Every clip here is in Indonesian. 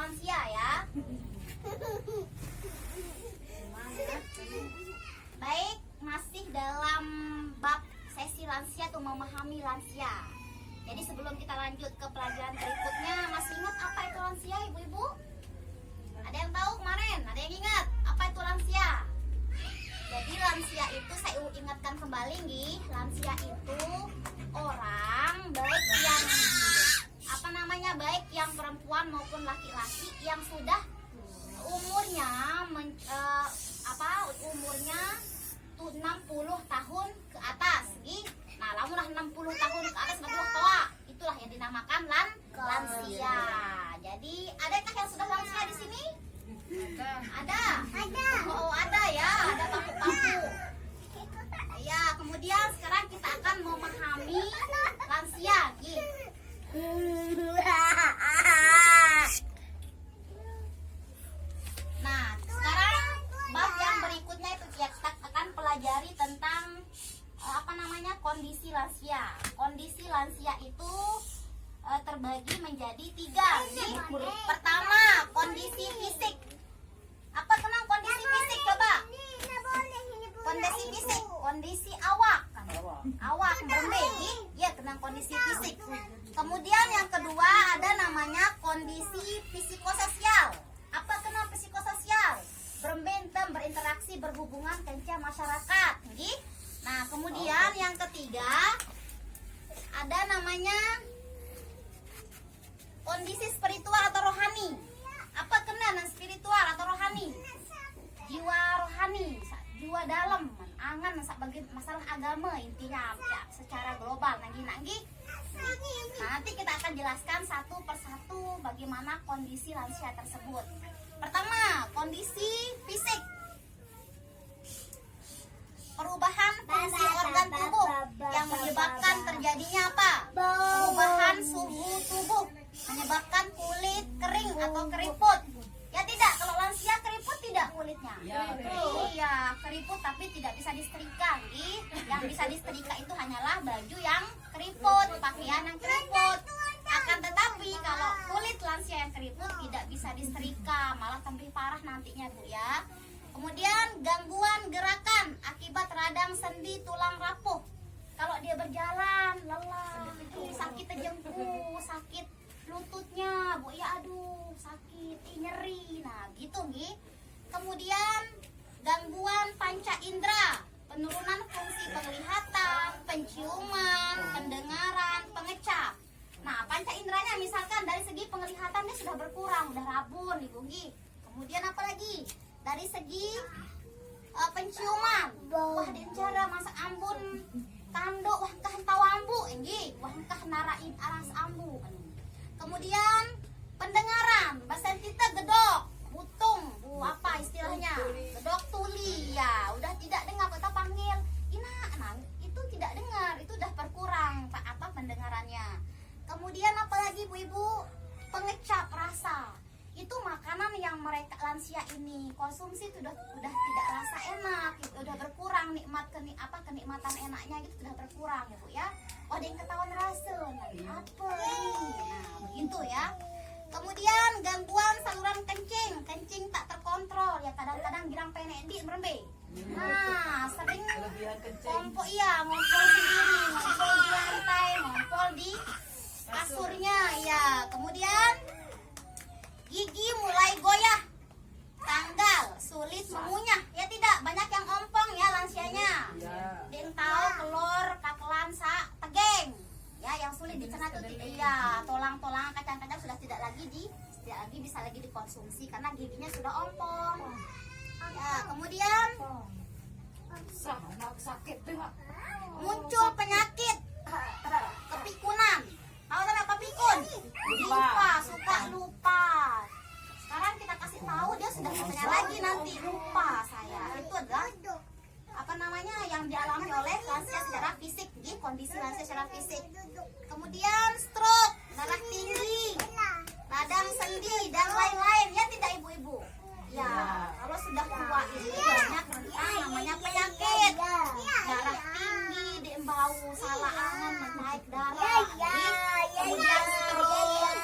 lansia ya. Baik, masih dalam bab sesi lansia atau memahami lansia. Jadi sebelum kita lanjut ke pelajaran berikutnya, masih ingat apa itu lansia, ibu-ibu? Ada yang tahu kemarin? Ada yang ingat apa itu lansia? Jadi lansia itu saya ingatkan kembali nih, lansia itu orang baik yang baik yang perempuan maupun laki-laki yang sudah umurnya umurnya 60 tahun ke atas, nih. Nah, lamulah 60 tahun ke atas berarti tua. Itulah yang dinamakan lansia. Jadi, adakah yang sudah lansia di sini? Ada. Oh, ada ya, ada papu-papu. Ya, kemudian sekarang kita akan memahami lansia, gitu. Nah, sekarang bab yang berikutnya itu kita akan pelajari tentang kondisi lansia. Kondisi lansia itu terbagi menjadi 3. Pertama, kondisi fisik. Apa kenang kondisi fisik, coba? Kondisi fisik, kondisi awak berembing, ya kenang kondisi fisik. Kemudian yang kedua ada namanya kondisi psikososial. Apa kenal psikososial? Berbentem, berinteraksi, berhubungan dengan masyarakat. Nah, kemudian yang ketiga ada namanya kondisi spiritual atau rohani. Apa kenal spiritual atau rohani? Jiwa rohani, jiwa dalam, angan sebagai masalah agama intinya ya, secara global. Nanti kita akan jelaskan satu persatu bagaimana kondisi lansia tersebut. Pertama, kondisi fisik. Perubahan fungsi organ tubuh yang menyebabkan terjadinya apa? Perubahan suhu tubuh, menyebabkan kulit kering atau keriput. Ya tidak, kalau lansia keriput tidak kulitnya. Iya, keriput tapi tidak bisa disetrika. Yang bisa disetrika itu hanyalah baju yang keriput, pakaian yang keriput. Akan tetapi kalau kulit lansia yang keriput tidak bisa disetrika, malah lebih parah nantinya, Bu ya. Kemudian gangguan gerakan akibat radang sendi tulang rapuh. Kalau dia berjalan lelah, sakit terjengku, sakit lututnya, Bu ya, aduh sakit, nyeri. Nah, gitu nih. Kemudian gangguan panca indera, penurunan fungsi penglihatan, penciuman, pendengaran, pengecap. Nah, panca inderanya misalkan dari segi penglihatannya sudah berkurang, udah rabun, Ibu Gi. Kemudian apa lagi? Dari segi penciuman, wah diencara masak ambun kando, wah kah tawambu, wah kah narain aras ambu. Kemudian pendengaran, bahasa kita gedok, butung, apa istilahnya? Gedok tuli, ya, udah tidak dengar, kita panggil ina, nah, itu tidak dengar, itu udah berkurang pendengarannya. Kemudian apalagi Bu-ibu, pengecap rasa. Itu makanan yang mereka lansia ini konsumsi sudah tidak rasa enak, gitu, udah berkurang kenikmatan enaknya gitu sudah berkurang ya Bu ya. Oh, ada yang ketahuan rasa, apa ini? Nah, begitu ya. Kemudian gangguan saluran kencing tak terkontrol ya, kadang-kadang girang penek di merembe. Nah, sering ngompol sendiri, ngompol di lantai, ngompol di kasurnya ya. Kemudian gigi mulai goyah, tanggal, sulit mengunyah. Ya tidak, banyak yang ompong ya lansianya. Deng tahu kelor kakelan sa tegeng. Ya, yang sulit dicerna itu tidak. Iya, tolang-tolang kacang-kacang sudah tidak lagi bisa lagi dikonsumsi karena giginya sudah ompong. Ya, kemudian sakit muncul penyakit kepikunan. Tahu apa pikun? Suka lupa. Sekarang kita kasih tahu, dia sudah katanya lagi nanti lupa saya. Itu adalah yang dialami oleh lansia secara fisik, kondisi lansia secara fisik. Kemudian stroke, darah tinggi, radang sendi dan lain-lain. Ya tidak ibu-ibu? Ya, kalau sudah tua ini banyak rentang namanya penyakit. Darah tinggi, bau, salah angan, naik darah. Kemudian stroke,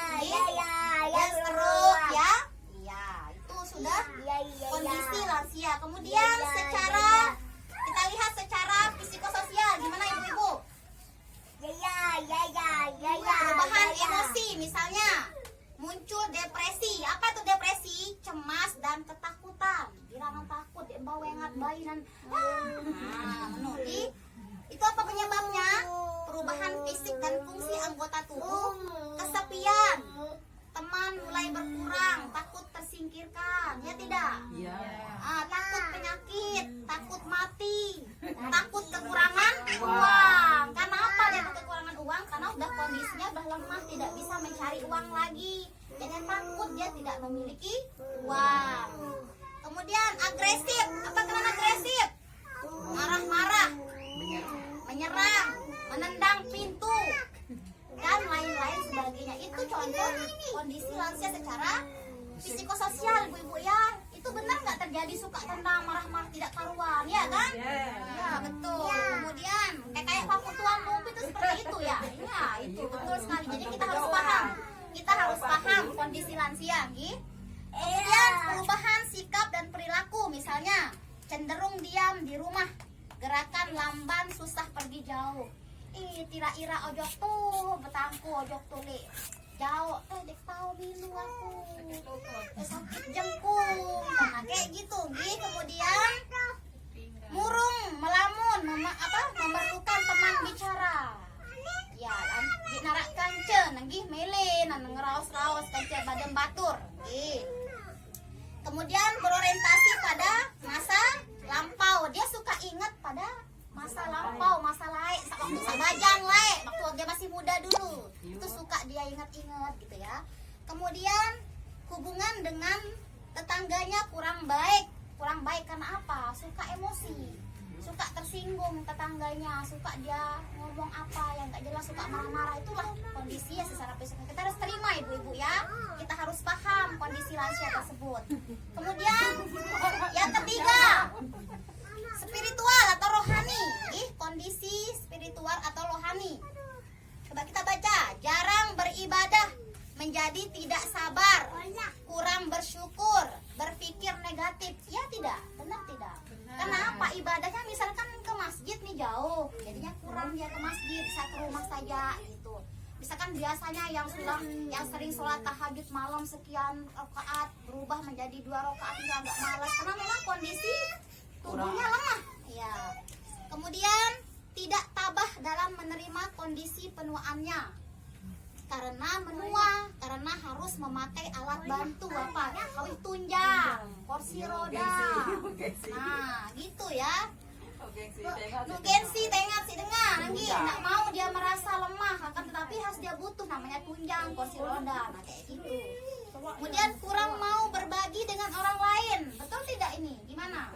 muncul depresi. Apa itu depresi? Cemas dan ketakutan. Dirangan takut, bawengat bayi dan itu apa penyebabnya? Perubahan fisik dan fungsi anggota tubuh, kesepian, teman mulai berkurang, takut tersingkirkan, ya tidak? Iya. Takut penyakit, takut mati, takut kekurangan uang. Karena apa dia kekurangan uang? Karena udah kondisinya udah lemah, tidak bisa mencari uang lagi. Jangan takut dia tidak memiliki uang. Kemudian agresif. Apa kenapa agresif? Marah-marah, menyerang, menendang pintu, dan lain-lain sebagainya. Itu contoh kondisi lansia secara psikososial, ibu-ibu ya. Itu benar nggak terjadi suka tendang, marah-marah, tidak karuan, ya kan? Ya betul. Kemudian kayak Pak Tuan Lumpi itu seperti itu ya. Ya itu betul sekali. Jadi kita harus paham. Kita harus paham kondisi lansia, gitu. Kemudian perubahan sikap dan perilaku, misalnya cenderung diam di rumah, gerakan lamban, susah pergi jauh. Tira-ira ojok tuh, betangku ojok tuh li jauh, dek tahu bilu aku, sakit jengkung, nah kayak gitu, Kemudian murung, melamun, memerlukan teman bicara. Ya, narak kanca, nanggih mele, ngeraos-raos kanca badan batur. Kemudian berorientasi pada masa lampau, dia suka ingat pada masa lampau, masa laik, waktu sabajang laik, waktu dia masih muda dulu, itu suka dia ingat-ingat gitu ya. Kemudian hubungan dengan tetangganya kurang baik karena apa? Suka emosi, suka tersinggung tetangganya, suka dia ngomong apa yang nggak jelas, suka marah-marah. Itulah kondisi ya secara psikis. Kita harus terima ibu-ibu ya, kita harus paham kondisi lansia tersebut. Kemudian yang ketiga, spiritual atau rohani. Kondisi spiritual atau rohani. Coba kita baca. Jarang beribadah, menjadi tidak sabar, kurang bersyukur, berpikir negatif. Ya tidak? Benar tidak? Kenapa ibadahnya misalkan ke masjid nih jauh, jadinya kurang dia ke masjid, bisa ke rumah saja gitu. Misalkan biasanya yang sering sholat tahajud malam sekian rakaat berubah menjadi 2 rakaat, dia agak malas karena memang kondisi tubuhnya lemah. Ya. Kemudian tidak tabah dalam menerima kondisi penuaannya. Karena menua, karena harus memakai alat bantu apa? Kawih tunjang, kursi roda. Nah, gitu ya. Gengsi tengah si dengar, nanti nggak mau dia merasa lemah, akan tetapi harus dia butuh namanya tunjang, kursi roda, nah kayak gitu. Kemudian kurang mau berbagi dengan orang lain, betul tidak ini? Gimana?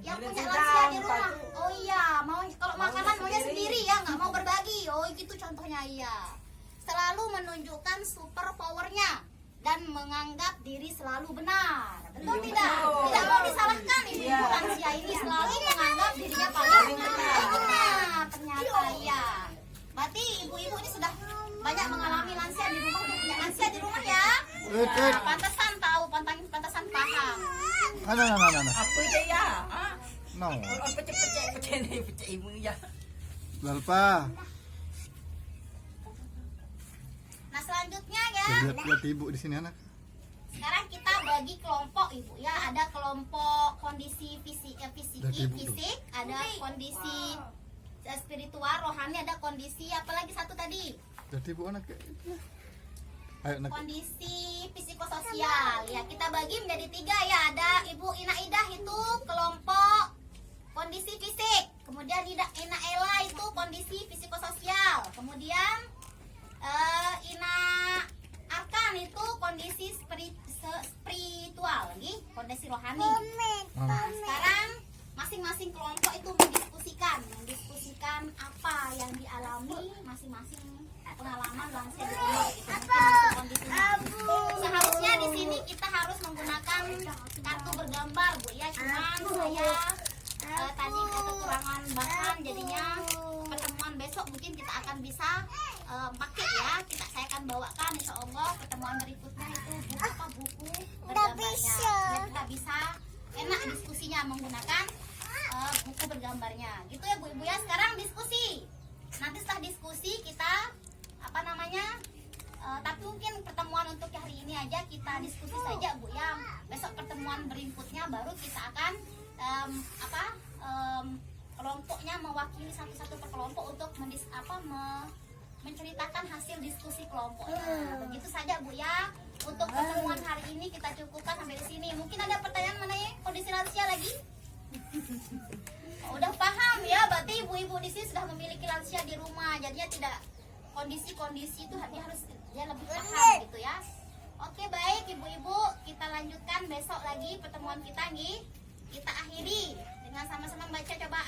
Yang punya lansia di rumah, oh iya, mau kalau makanan maunya sendiri ya, nggak mau berbagi, oh gitu contohnya iya. Selalu menunjukkan super powernya dan menganggap diri selalu benar, betul tidak? Tidak mau disalahkan ibu lansia ini, selalu menganggap dirinya paling benar. Ternyata iya. Berarti ibu-ibu ini sudah banyak mengalami lansia di rumah, punya lansia di rumah ya. Pantesan tahu, pantesan paham. Apa itu ya? No. Pecah nih, pecah ibu ya. Lalpa. Nah selanjutnya ya. Lihat ibu di sini anak. Sekarang kita bagi kelompok ibu ya. Ada kelompok kondisi fisik, ada kondisi spiritual, rohani, ada kondisi apalagi satu tadi. Lihat ibu anak. Ayo nak. Kondisi psikososial ya, kita bagi menjadi 3 ya. Ada Ibu Ina Idah itu kelompok kondisi fisik, kemudian Ina Ela itu kondisi psikososial, kemudian Ina Arkan itu kondisi spiritual, kondisi rohani. Nah, sekarang masing-masing kelompok itu mendiskusikan apa yang dialami masing-masing pengalaman lansia di rumah gitu. Kondisinya. Seharusnya di sini kita harus menggunakan kartu bergambar Bu ya, cuman saya tadi kekurangan bahan, jadinya pertemuan besok mungkin kita akan bisa pakai ya. Saya akan bawakan insya Allah pertemuan berikutnya itu buku bergambarnya. Biar kita bisa enak diskusinya menggunakan buku bergambarnya. Gitu ya Bu Ibu ya. Sekarang diskusi. Nanti setelah diskusi kita tapi mungkin pertemuan untuk hari ini aja kita diskusi saja Bu ya. Besok pertemuan berikutnya baru kita akan kelompoknya mewakili satu-satu per kelompok untuk menceritakan hasil diskusi kelompoknya. Begitu saja Bu ya. Untuk pertemuan hari ini kita cukupkan sampai di sini. Mungkin ada pertanyaan mengenai kondisi lansia lagi? Udah paham ya, berarti ibu-ibu di sini sudah memiliki lansia di rumah. Jadinya tidak kondisi-kondisi itu dia lebih paham gitu ya. Oke baik ibu-ibu, kita lanjutkan besok lagi pertemuan kita nih. Kita akhiri dengan sama-sama baca coba.